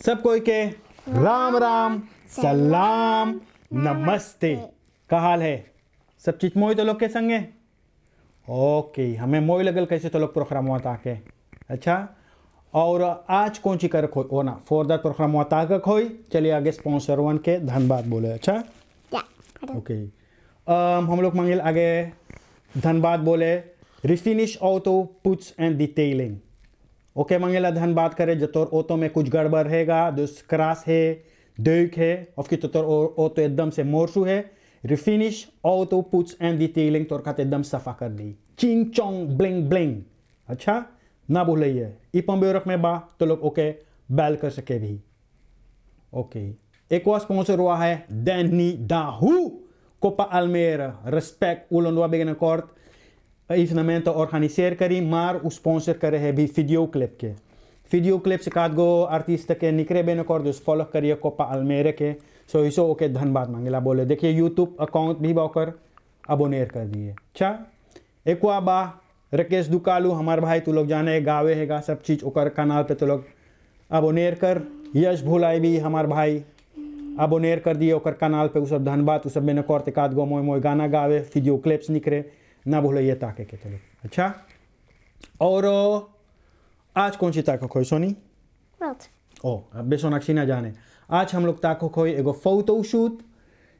सब कोई के राम राम सलाम नमस्ते। का हाल है? सब चीज मोई तो लोग के संगे ओके। हमें मोई लगल कैसे तो लोग प्रोग्राम होता के अच्छा। और आज कौन सी कर खोई ओ ना फॉर दैट प्रोग्राम होता का खोई। चलिए आगे स्पॉन्सर वन के धन्यवाद बोले अच्छा ओके। हम लोग मांगे आगे धन्यवाद बोले refinish auto parts and detailing okay. मंगेला धन्यवाद करे जतोर ऑटो में कुछ गड़बड़ रहेगा दुस क्रास है देख है ऑफ की तोर ऑटो एकदम से मोरसू है। रिफिनिश ऑटो पुट्स एंड डिटेलिंग तोर खाते एकदम सफा कर दी चिंग चोंग ब्लिंग ब्लिंग अच्छा ना भूलिए। ई पंबेरक में बा तो लोग ओके बैल कर सके भी ओके। एक और स्पॉन्सर हुआ है डैनी दाहू कोपा अल्मेरा रिस्पेक्ट उलोंडवा बेगन court evenementen organiseren kari, maar u sponsor kare है भी वीडियो क्लिप के। वीडियो क्लिप से काद गो आर्टिस्ट के निकरे बेनकोर dus फॉलो करिए कोपा अल्मेरे के सो ओके धन्यवाद मांगेला बोले। देखिए यूट्यूब अकाउंट भी बाकर अबोनेर कर दिए अच्छा। एक बा राकेश दुकालू हमारे भाई तू लोग जाने गावे हैगा सब चीज़ ओकर कनाल पे तो लोग अबोनेर कर। यश भुलाई भी हमारे भाई अबोनेर कर दिए ओकर कनाल पे। उ सब धन्यवाद उ सब बेनकोर ते काद गो मोय मोय गाना गावे वीडियो क्लिप्स निकरे ना भूलिए ताके के चलो अच्छा। और आज कौन सी ताको खोई सोनी ओ अब सोनाक्षी ना जाने। आज हम लोग ताको खोई एगो फोटो शूट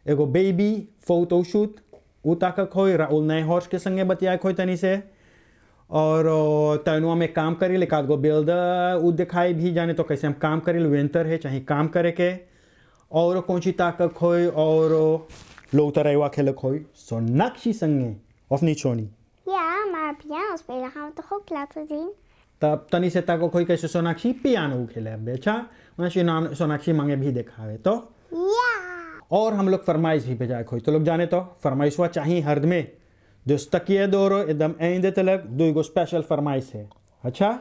एगो बेबी फोटो शूट वो ताका खोई राहुल नैहर्ष के संगे बतिया खोई तनी से। और तैनुआ में काम करी ले काद गो बिल्डर वो दिखाई भी जाने तो कैसे हम काम करी विंटर है चाहे काम करे के। और कौन सी ताका खोई और लोग तरह खेल खोई सोनाक्षी संगे of niet Sonny? Ja, maar piano spelen gaan we toch ook laten zien? तब तनी से ताको कोई कैसे सोनाक्षी पियानो खेले बेचा वैसे नाम सोनाक्षी मांगे भी देखा है तो Ja! और हम लोग फरमाइश भी भेजा खोई तो लोग जाने तो फरमाइश हुआ चाहिए हर्द में dus तकिए दोरो एकदम एंड तलक दो गो स्पेशल फरमाइश है अच्छा।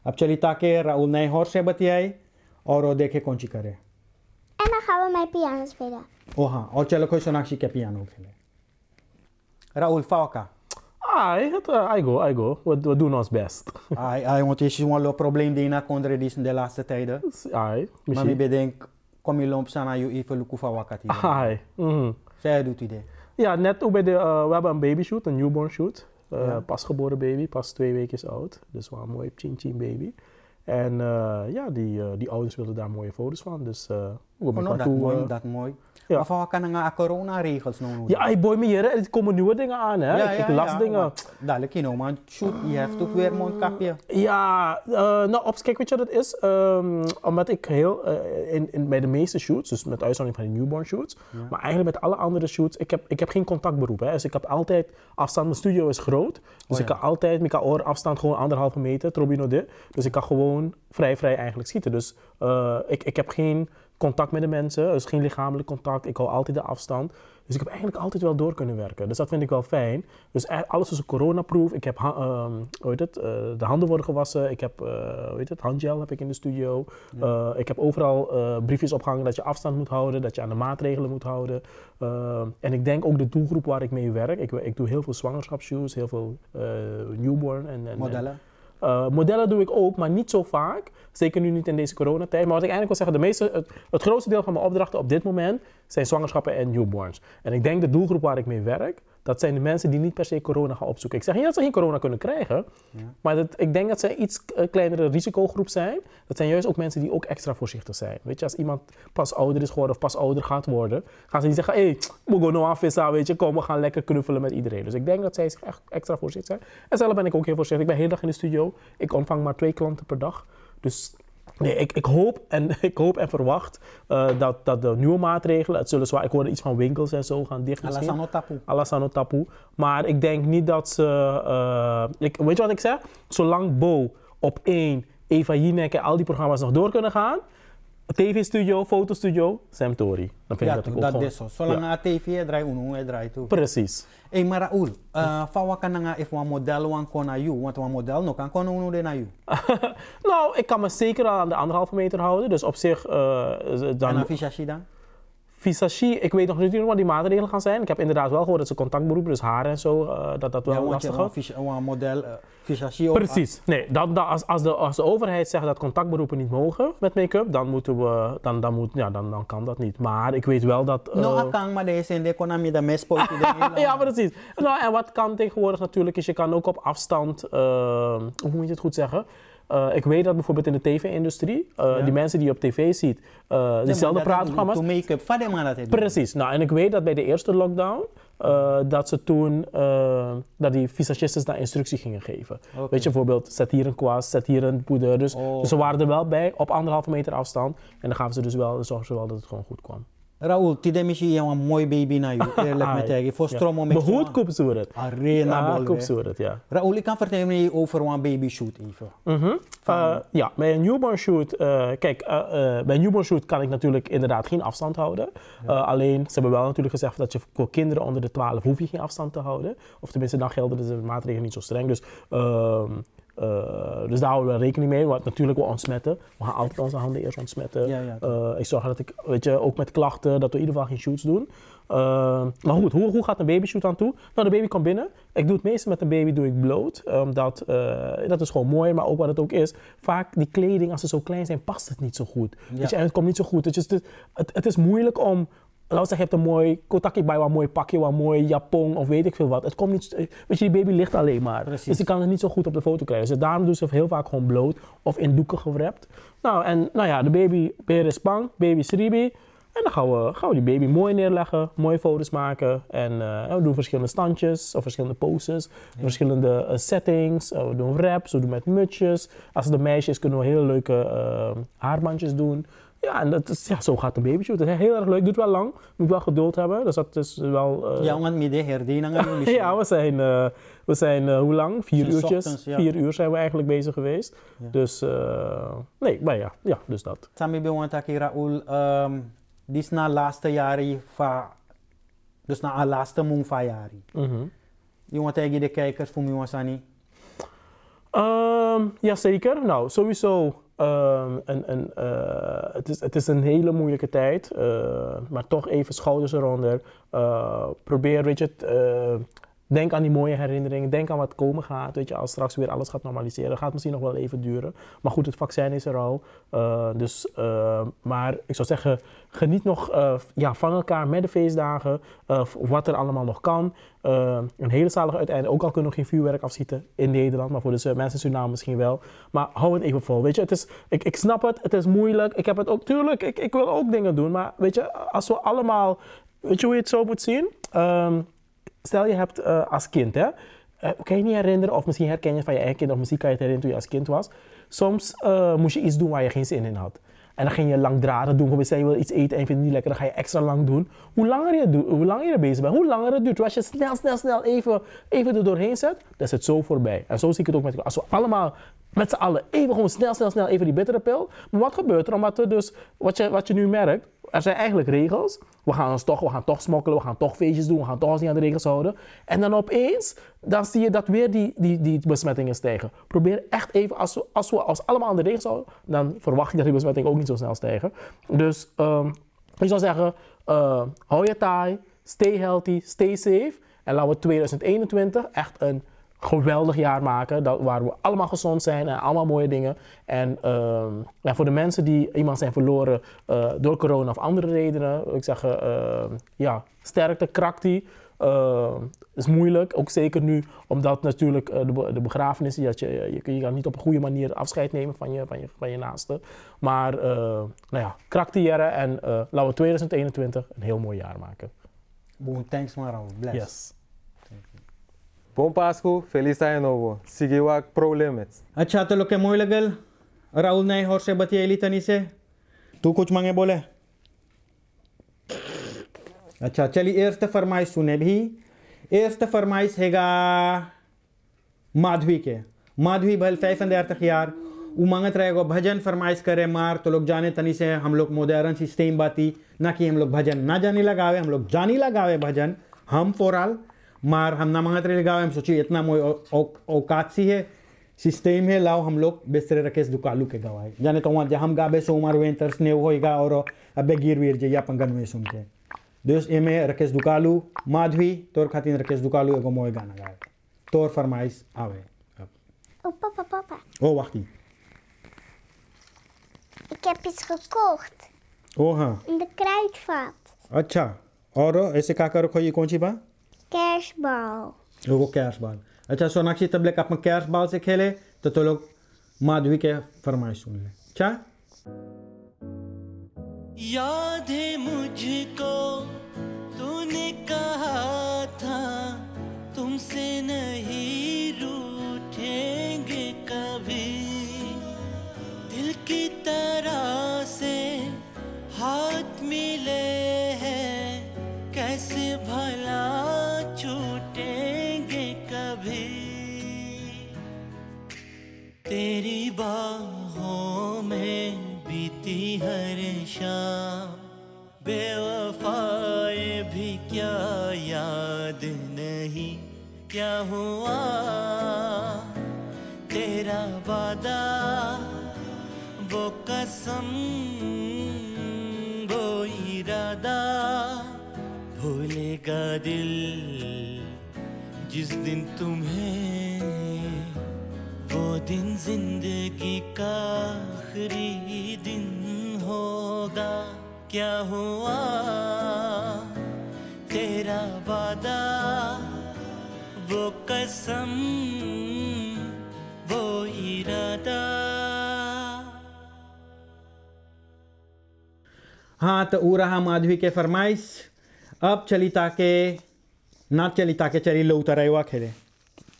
अब चली ताके राहुल नैहर से बतियाए और वो देखे कौन सी करे। En dan gaan we mijn piano spelen. ओ हाँ और चलो कोई सोनाक्षी के पियानो खेले। Raúl, Falca. I go. We doen ons best. Want je ziet wel een probleem die na kondre die de laatste tijden. Maar ik bedenk, kom je lomp sana je even luku van wakati. Zij doet idee. Ja, net ook bij we hebben een baby shoot, een newborn shoot. Pasgeboren baby, pas 2 weken oud. Dus wel een mooi chin baby. En die ouders wilden daar mooie foto's van. Dus dat mooi. Ja. Of wat kan er corona-regels nou? Ja, boy, maar er komen nieuwe dingen aan, hè? Ja, ik las dingen. Dadelijk, maar shoot, je hebt toch weer mondkapje? Ja, kijk, weet je wat het is? Omdat ik heel, bij de meeste shoots, dus met uitzondering van de newborn shoots, maar eigenlijk met alle andere shoots, ik heb geen contactberoep, hè? Dus ik heb altijd afstand, mijn studio is groot, dus ik kan altijd, met oor afstand gewoon 1,5 meter, trobino de, dus ik kan gewoon vrij eigenlijk schieten. Dus ik heb geen contact met de mensen, dus geen lichamelijk contact. Ik hou altijd de afstand. Dus ik heb eigenlijk altijd wel door kunnen werken. Dus dat vind ik wel fijn. Dus alles is coronaproof. Ik heb de handen worden gewassen. Ik heb handgel heb ik in de studio. Ik heb overal briefjes opgehangen dat je afstand moet houden, dat je aan de maatregelen moet houden. En ik denk ook de doelgroep waar ik mee werk. Ik doe heel veel zwangerschapsshoots, heel veel newborn en modellen. Modellen doe ik ook, maar niet zo vaak. Zeker nu niet in deze coronatijd. Maar wat ik eigenlijk wil zeggen, het grootste deel van mijn opdrachten op dit moment zijn zwangerschappen en newborns. En ik denk de doelgroep waar ik mee werk, dat zijn de mensen die niet per se corona gaan opzoeken. Ik zeg niet dat ze geen corona kunnen krijgen, maar ik denk dat zij iets kleinere risicogroep zijn. Dat zijn juist ook mensen die ook extra voorzichtig zijn. Weet je, als iemand pas ouder is geworden of pas ouder gaat worden, gaan ze niet zeggen, hey, we gaan nou afvissen, weet je, kom, we gaan lekker knuffelen met iedereen. Dus ik denk dat zij zich echt extra voorzichtig zijn. En zelf ben ik ook heel voorzichtig. Ik ben de hele dag in de studio. Ik ontvang maar 2 klanten per dag. Dus nee, ik hoop en verwacht dat de nieuwe maatregelen, het zullen zwaar, ik hoorde iets van winkels en zo gaan dicht misschien. Alassano tapu. Maar ik denk niet dat ze, weet je wat ik zeg? Zolang Bo op 1, Eva Jinek en al die programma's nog door kunnen gaan, TV-studio, fotostudio, Sam Tori. Dan vind ik dat ook dat gewoon. is zo. Zolang na TV draai toe. Precies. Hey, maar Raúl, van kan nga if een model wan kon naar jou, want een model no kan kon uno de naar jou. Nou, ik kan me zeker aan de 1,5 meter houden, dus op zich. En affichatie dan? Visagie, ik weet nog niet wat die maatregelen gaan zijn. Ik heb inderdaad wel gehoord dat ze contactberoepen, dus haar en zo, dat wel lastig is. Een model, visagie. Precies. Nee, als de overheid zegt dat contactberoepen niet mogen met make-up, dan kan dat niet. Maar ik weet wel dat... No, kan, maar deze in de economie de mes ja, precies. Nou, en wat kan tegenwoordig natuurlijk is, je kan ook op afstand, hoe moet je het goed zeggen? Ik weet dat bijvoorbeeld in de tv-industrie, die mensen die je op tv ziet, diezelfde praatprogramma's. Make-up, precies. Nou, en ik weet dat bij de eerste lockdown, dat ze toen, dat die visagistes daar instructie gingen geven. Okay. Weet je, bijvoorbeeld, zet hier een kwast, zet hier een poeder. Dus ze waren er wel bij, op 1,5 meter afstand. En dan gaven ze dus wel, zorgden ze wel dat het gewoon goed kwam. Raoul, die is een mooi baby naar je, eerlijk met je. Voor stroom om te goed koopsoeret. Arena koopsoeret, ja. Raoul, ik kan vertellen over een baby shoot even. Ja, bij een newborn shoot, kijk, bij een newborn shoot kan ik natuurlijk inderdaad geen afstand houden. Alleen, ze hebben wel natuurlijk gezegd dat je voor kinderen onder de 12 hoef je geen afstand te houden. Of tenminste, dan gelden de maatregelen niet zo streng. Dus daar houden we rekening mee, want natuurlijk we ontsmetten. We gaan altijd onze handen eerst ontsmetten. Ik zorg dat ik, weet je, ook met klachten, dat we in ieder geval geen shoots doen. Maar goed, hoe gaat een babyshoot aan toe? Nou, de baby komt binnen. Ik doe het meeste met een baby doe ik bloot. Dat is gewoon mooi, maar ook wat het ook is. Vaak die kleding, als ze zo klein zijn, past het niet zo goed. Weet je, en het komt niet zo goed. Het is moeilijk om... Laten we zeggen, je hebt een mooi kotaki bij, een mooi pakje, een mooi japon of weet ik veel wat. Het komt niet, weet je, die baby ligt alleen maar. Precies. Dus die kan het niet zo goed op de foto krijgen. Dus daarom doen ze heel vaak gewoon bloot of in doeken gewrapt. Nou ja, de baby is bang, baby is ribi. En dan gaan we die baby mooi neerleggen, mooie foto's maken. En we doen verschillende standjes of verschillende poses, verschillende settings. We doen wraps, we doen met mutsjes. Als het een meisje is, kunnen we hele leuke haarbandjes doen. Ja, en zo gaat een babyshoot. Het is heel erg leuk, duurt wel lang, moet wel geduld hebben. Dus dat is wel... Ja, want midden herdenken. Ja, we zijn hoe lang? 4 uurtjes. Ochtends, 4 uur zijn we eigenlijk bezig geweest. Ja. Dus, nee, maar ja, dus dat. Sami bewantaki Raoul, dit is na laatste jaren dus na laatste mong van jaren. Je want tegen de kijkers voor mij Sani? Ja, zeker. Nou, sowieso. Het is een hele moeilijke tijd, maar toch even schouders eronder. Probeer, weet je, denk aan die mooie herinneringen, denk aan wat komen gaat. Weet je, als straks weer alles gaat normaliseren, gaat het misschien nog wel even duren. Maar goed, het vaccin is er al. Maar ik zou zeggen, geniet nog van elkaar met de feestdagen, wat er allemaal nog kan. Een hele zalige uiteinde, ook al kunnen we geen vuurwerk afschieten in Nederland, maar voor de mensen in Suriname misschien wel. Maar hou het even vol, weet je, ik snap het is moeilijk, ik heb het ook, tuurlijk, ik wil ook dingen doen, maar weet je, als we allemaal, weet je hoe je het zo moet zien? Stel je hebt als kind, hè, kan je niet herinneren, of misschien herken je van je eigen kind, of misschien kan je het herinneren toen je als kind was. Soms moest je iets doen waar je geen zin in had. En dan ging je langdradig doen, bijvoorbeeld stel je wil iets eten en je vindt het niet lekker, dan ga je extra lang doen. Hoe langer je er bezig bent, hoe langer het duurt. Als je snel even er doorheen zet, dan is het zo voorbij. En zo zie ik het ook met als we allemaal met z'n allen even gewoon snel even die bittere pil. Maar wat gebeurt er? Omdat er dus, wat je nu merkt, er zijn eigenlijk regels. We gaan toch smokkelen, we gaan toch feestjes doen, we gaan toch ons niet aan de regels houden. En dan opeens, dan zie je dat weer die besmettingen stijgen. Probeer echt even, als we allemaal aan de regels houden, dan verwacht je dat die besmettingen ook niet zo snel stijgen. Dus ik zou zeggen, hou je taai, stay healthy, stay safe. En laten we 2021 echt een geweldig jaar maken, waar we allemaal gezond zijn en allemaal mooie dingen. En voor de mensen die iemand zijn verloren door corona of andere redenen, wil ik zeggen, sterkte, kraktie. Is moeilijk, ook zeker nu, omdat natuurlijk de begrafenis, je kan niet op een goede manier afscheid nemen van je naaste. Maar kraktieeren en laten we 2021 een heel mooi jaar maken. Boom, thanks Maro, bless. Yes. Bom Pascu, feliz ano novo. Sigiwak pro limits. अच्छा तो लोग के मोई लगल राहुल नहीं और से बतियाली तनी से तू कुछ मांगे बोले अच्छा चलिए eerste फरमाइश सुने भी eerste फरमाइश हैगा माधवी भल 35 jaar उमंगत रहेगा भजन फरमाइश करे मार तो लोग जाने तनी से हम लोग मॉडर्न सिस्टम बाती ना कि हम लोग भजन ना जाने लगावे हम लोग जानी लगावे भजन हम फोराल मार हम ना मंगत रहे लगावे हम सोचिए इतना मोई औकात सी है सिस्टम है लाओ हम लोग बेसरे रकेश दुकालू के गवाए जाने तो वहाँ हम गाबे सो उमर वेंतर स्नेह होएगा और अबे गिर वीर जे या पंगन में सुन के दोस्त एमे रकेश दुकालू माधवी तोर खातिर रकेश दुकालू एगो मोए गाना गाए तोर फरमाइश आवे अब Oh, papa. ओ वाकई Ik heb iets gekocht ओ हाँ in de kruidvat. अच्छा और ऐसे का करो खोई कौन सी बा Kerstbal. वो कैश बॉल अच्छा सोनाक्षी तबले अपन कैश बॉल से खेले तो लोग माधवी के फरमाइश सुन ले क्या याद है मुझको तूने कहा था तुमसे नहीं रूठेंगे कभी दिल की तरह से हाथ मिले हैं कैसे भला छूटेंगे कभी तेरी बाहों में बीती हर शाम बेवफाए भी क्या याद नहीं क्या हुआ तेरा वादा वो कसम वो इरादा भूलेगा दिल जिस दिन तुम्हें वो दिन जिंदगी का आखिरी दिन होगा क्या हुआ तेरा वादा वो कसम वो इरादा हाँ तो वो रहा माधवी के फरमाइश अब चली ताके ना चली ताके चली लो उतरेवा खेले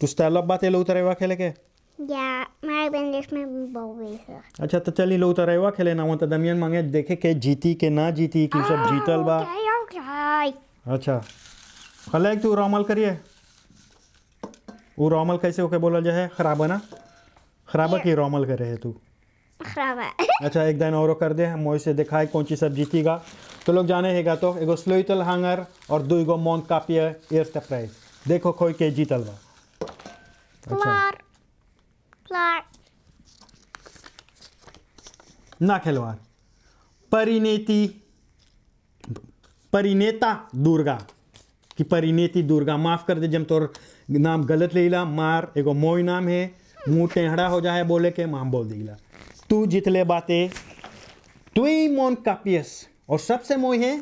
तू स्टाइल बातें लो उतरेवा खेले के Ja, maar ik ben eerst met mijn bal bezig. अच्छा तो चली लो उतरेवा खेले ना तो दमियन मांगे देखे के जीती के ना जीती कि सब जीतल बा Oké. अच्छा खले तू रॉमल करिए वो रॉमल कैसे होके बोला जाए खराब है ना खराबा की रॉमल करे है तू Grabben. अच्छा एक दिन और कर दे मोह से दिखाए कौन सी सब जीतीगा तो लोग जाने हैगा तो एगो स्लोइतल हांगर और दो एगो मौन कापिया eerste प्राइज देखो कोई के जीतल बा Klaar. Klaar. ना खिलवाड़ परिनेता दुर्गा कि परिनेती दुर्गा माफ कर दे जब तोर नाम गलत लेला मार एगो मोई नाम है मुंह टेढ़ा हो जाए बोले के माम बोल दिला तू जितले बातें तू ही मोन कापियस और सबसे मोई है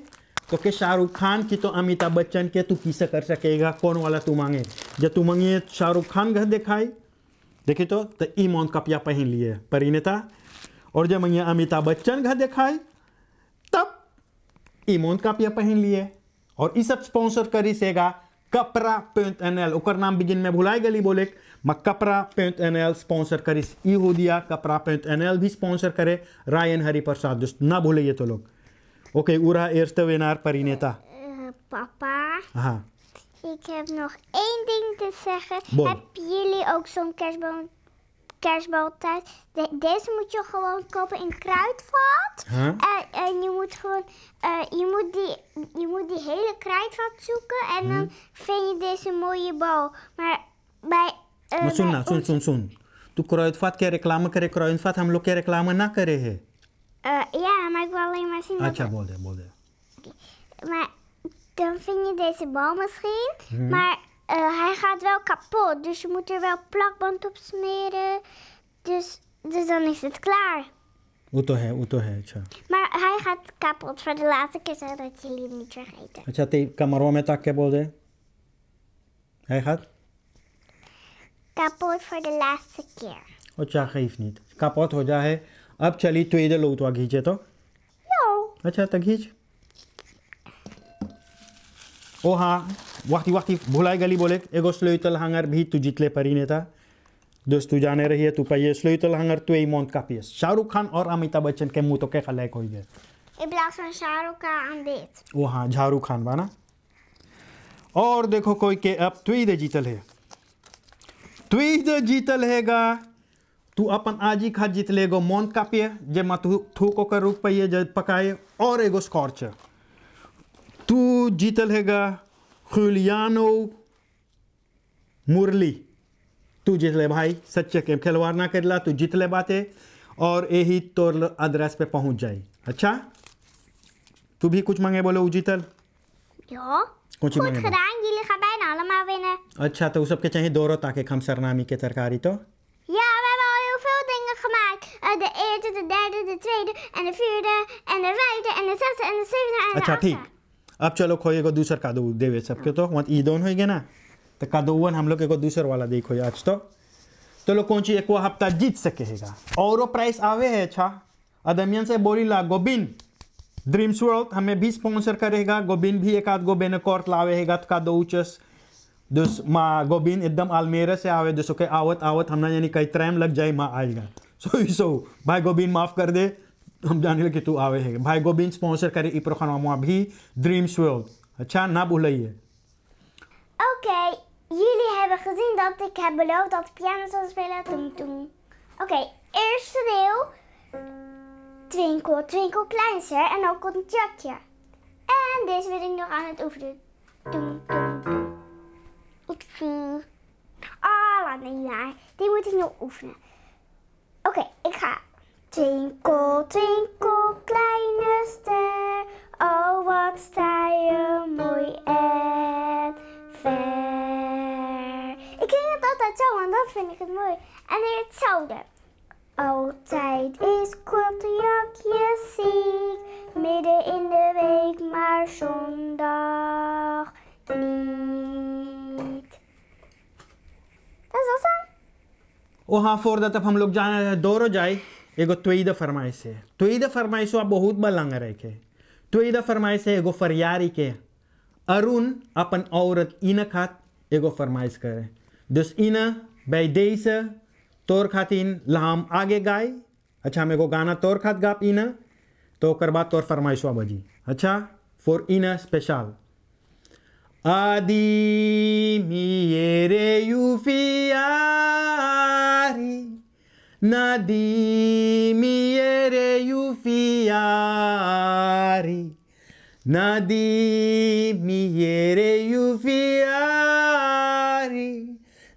तो के शाहरुख खान की तो अमिताभ बच्चन के तू किसे कर सकेगा कौन वाला तू मांगे जब तू मांगे शाहरुख खान घर दिखाई देखी तो ई मोन कापिया पहन लिए परिनेता और जब मांगे अमिताभ बच्चन घर दिखाई तब ई मोन कापिया पहन लिए और ई सब स्पॉन्सर करी सेगा कपरा.nl ओकर नाम बिगिन में भुलाई गली बोले मैं कपरा.nl स्पॉन्सर करिस ई हो दिया कपरा.nl भी स्पॉन्सर करे रायन हरिप्रसाद दोस्त ना भूले ये तो लोग ओके उरा eerste winnaar परिनेता Papa, हाँ ik heb nog één ding te zeggen. Bon. Hebben jullie ook zo'n kerstbaltijd? Deze moet je gewoon kopen in Kruidvat. Huh? En je moet gewoon, je moet die hele Kruidvat zoeken en dan vind je deze mooie bal. Maar bij... मैं सुनना bij सुन ons- सुन सुन तू क्रोइनफात के रेक्लाम करे क्रोइनफात हम लोग के रेक्लाम ना करे है ja, maar ik wil alleen maar zien dat... अच्छा बोल दे Maar dan vind je deze bal misschien, maar hij gaat wel kapot. Dus je moet er wel plakband op smeren. Dus dan is het klaar. वो तो है अच्छा Maar hij gaat kapot voor de laatste keer, zodat jullie het niet vergeten. अच्छा ते कमरों में ताक के बोल दे है खात Kapot voor de laatste keer. अच्छा खीफ नहीं कापोत हो जा है अब चली तू इधर लो तो खींचे तो Jo. अच्छा तो खींच ओ हाँ वाकी भुलाई गली बोले एगो स्लोइतल हांगर भी तू जितले परिनेता दोस्त तू जाने रही है तू पाइए स्लोइतल हांगर तू ई मौत कापियस शाहरुख खान और अमिताभ बच्चन के मुंह तो के खलाए कोई गए In plaats van Shahrukh aan dit. ओ हाँ शाहरुख खान बाना और देखो कोई के अब तू इधर जीतल है तू इधर जीतल हैगा तू अपन आजी खा जीत लेगो मौन कापिए जे मा तू थूको कर रुक पाइए जब पकाए और एगो स्कॉर्च तू जीतल हैगा जुलियानो मुरली तू जीत ले भाई, सच्चे के खिलवाड़ ना करला, तू जीत ले बातें और यही तोर एड्रेस पे पहुंच जाए। अच्छा तू भी कुछ मांगे बोलो जीतल। Ja. कुछ Goed मांगे बोलो। gedaan, jullie gaan bijna allemaal winnen. अच्छा तो सबके चाहिए दोरो ताकि हम सरनामी के तरकारी तो Ja, we hebben al heel veel dingen gemaakt. De eerste, de derde, de tweede, en de vierde, en de vijfde, en de zesde, en de zevende, en de अच्छा achtste. ठीक। अब चलो खोए को दूसर कादो देवे सबके तो वहाँ ईदोन हो गया ना, तो कादोवन हम लोग को दूसर वाला देखो आज तो लोग कौन सी एक वो हफ्ता जीत सकेगा और प्राइस आवे है। अच्छा अदमियन से बोली ला गोबिन ड्रीम्स वर्ल्ड हमें भी स्पॉन्सर करेगा, गोबिन भी एक आध गो बेनकॉर्ट लावेगा तो का दो उचस दुस माँ गोबिन एकदम आलमेरा से आवे दोस्तों के आवत आवत हमने यानी कई टाइम लग जाए माँ आएगा। सो भाई गोबिन माफ़ कर दे, हम जाने लगे तू आवे है। भाई गोबिन स्पॉन्सर करे ई प्रोग्राम भी ड्रीम्स वर्ल्ड। अच्छा ना भूलिए। Oké, jullie hebben gezien dat ik heb beloofd dat ik piano zou spelen. Toen. Oké, eerste deel. Twinkel, twinkel, kleinster. En dan komt een tjatje. En deze ben ik nog aan het oefenen. Toen. Oepsie. Ah, nee, ja. Die moet ik nog oefenen. Oké, ik ga. Twinkel, twinkel, kleine ster. Oh, wat sta je mooi en ver. Ik zing het altijd zo, want dat vind ik het mooi. En weer hetzelfde. Altijd is korte jakje ziek. Midden in de week, maar zondag niet. Dat is awesome. ओ हाँ four दा तब हम लोग जाए दोरो जाए एगो त्वेईद फरमाइश है। त्वेईद फरमाइश आप बहुत बलंग रखे। त्वेईद फरमाइश है एगो फरियारी के अरुण अपन औरत इन खात एगो फरमाइश करे दस इन बाई देश तोर खातिन लाम आगे गाय। अच्छा हम एगो गाना तोर खात गाप इन तो कर बाद तोर फरमाइशवा बजी। अच्छा फॉर इन स्पेशल आदि मेरे यूफियारी नदी मेरे यूफियारी नदी मेरे यूफियारी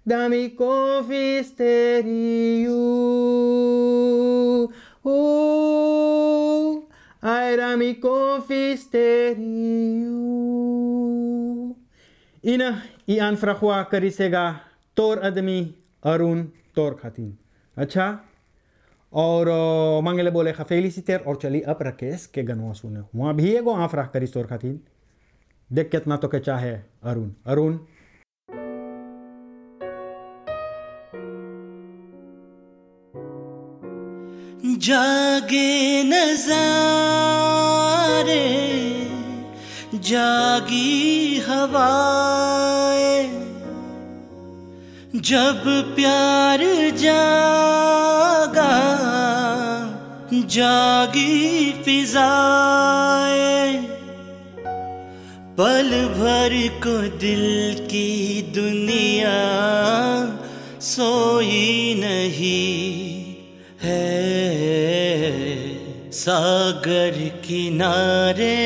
dami confisteriu ai dami confisteriu ina i anfrahwa करिसेगा तोर आदमी अरुण तोर खातिन। अच्छा और मंगले बोले खा फेलिसिटेर और चली अब रकेश के गनवा सुने वहाँ भी एगो आफराह करिस तोर खातिन। देख कितना तो के चाहे अरुण अरुण जागे नज़ारे जागी हवाएं जब प्यार जागा जागी फिजाएं पल भर को दिल की दुनिया सोई नहीं है सागर किनारे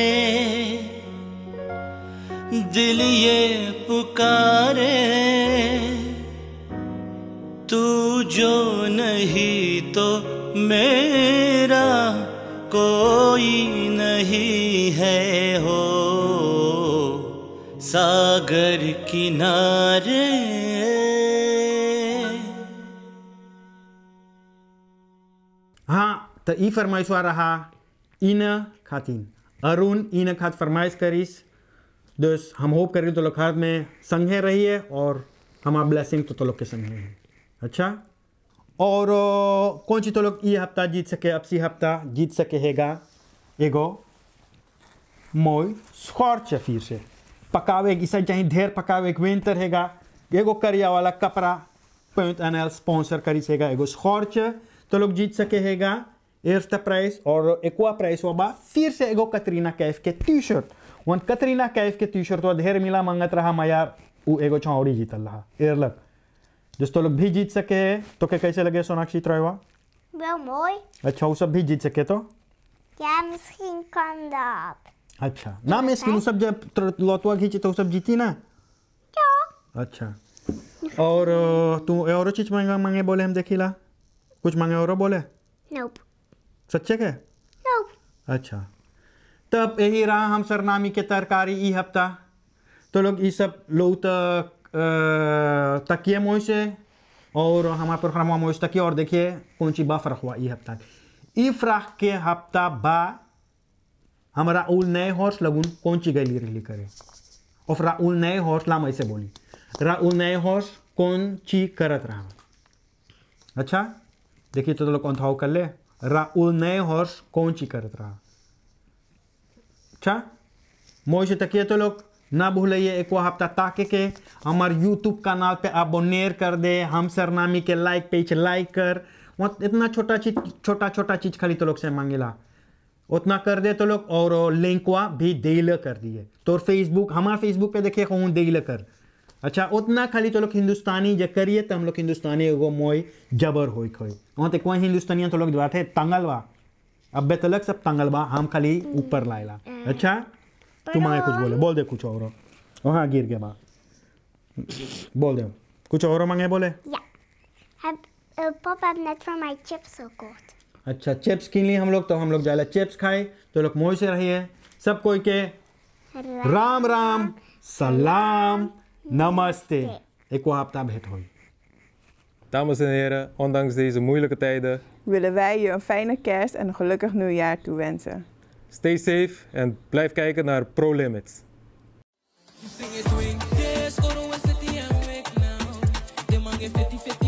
दिल ये पुकारे तू जो नहीं तो मेरा कोई नहीं है हो सागर किनारे। हाँ तो ई फरमाइशवा रहा इन खातिन अरुण इन खात फरमाइश करिस दोस्त हम होप करें तो लोग हाथ में संगे रहिए और हमारा ब्लेसिंग तो लोग के संगे है। अच्छा और कौन सी तो लोग ये हफ्ता जीत सके अब सी हफ्ता जीत सके हैगा एगो मोय स्कॉर्च फिर से पकावे इसे चाहिए ढेर पकावे एक विंटर हैगा एगो करिया वाला कपड़ा पॉइंट एनएल स्पॉन्सर करिसेगा एगो स्कॉर्च तो लोग जीत सके हैगा एर्स्ट प्राइस और एक्वा प्राइस वबा फिर से एगो कतरीना कैफ के T shirt one Katrina Kaif के टी शर्ट तो ढेर मिला मंगत रहा मैं यार वो एगो छावड़ी जीतल रहा एरलक दोस्तों लोग भी जीत सके तो के कैसे लगे सोनाक्षी त्रयवा Wel mooi. अच्छा वो सब भी जीत सके तो Ja, misschien kan dat. अच्छा ना मैं इसकी सब जब लोतवा खींची तो सब जीती ना Ja. अच्छा और तू और चीज मांगे बोले हम देखिला कुछ मांगे और बोले Nope. सच्चे के Nope. अच्छा तब यही रहा हम सरनामी के तरकारी ई हफ्ता तो लोग ये सब लो तकिए मोई से और हमारे प्रोग्राम मोई तकिए और देखिए कौन सी बा फरक हुआ ई हफ्ता ई फरक के हफ्ता बा हमारा उल नए हॉर्स लगुन कौन सी गैली रिली करे और राउल नए हॉर्स लाम ऐसे बोली राउल नए हॉर्स कौन ची करत रहा अच्छा देखिए तो लोग कौन था कर ले राउल नए हॉर्स कौन ची करत रहा अच्छा मोई से तकिए तो लोग ना भूलिए एक हफ्ता ताके के हमारे यूट्यूब चैनल पे अबोनेर कर दे हम सरनामी के लाइक पेज लाइक कर इतना छोटा चीज खाली तो लोग से मांगेला उतना कर दे तो लोग और लिंकवा भी देल कर दिए तो फेसबुक हमारा फेसबुक पे देखिए कौन देल कर अच्छा उतना खाली तो लोग हिंदुस्तानी जो करिए तो हम लोग हिंदुस्तानी एगो मोई जबर हो खोई वहाँ तक कोई हिंदुस्तानी तो लोग बात है तंगलवा अब तलक सब तंगलवा हम खाली ऊपर लाएला अच्छा तू मांगे कुछ बोले बोल दे कुछ और हाँ गिर गया बा बोल दे कुछ और मांगे बोले Yeah. Papa heeft net van mij chips gekocht. अच्छा चिप्स किन लिए हम लोग जाए चिप्स खाए तो लोग मोई से रहिए सब कोई के राम राम सलाम namaste ik hafta भेट होई Dames en heren, ondanks deze moeilijke tijden, willen wij je een fijne kerst en een gelukkig nieuwjaar toewensen. stay safe en blijf kijken naar Pro Limits. Sing it, swing. Yeah, score 1 city and make now. They man get 50-50.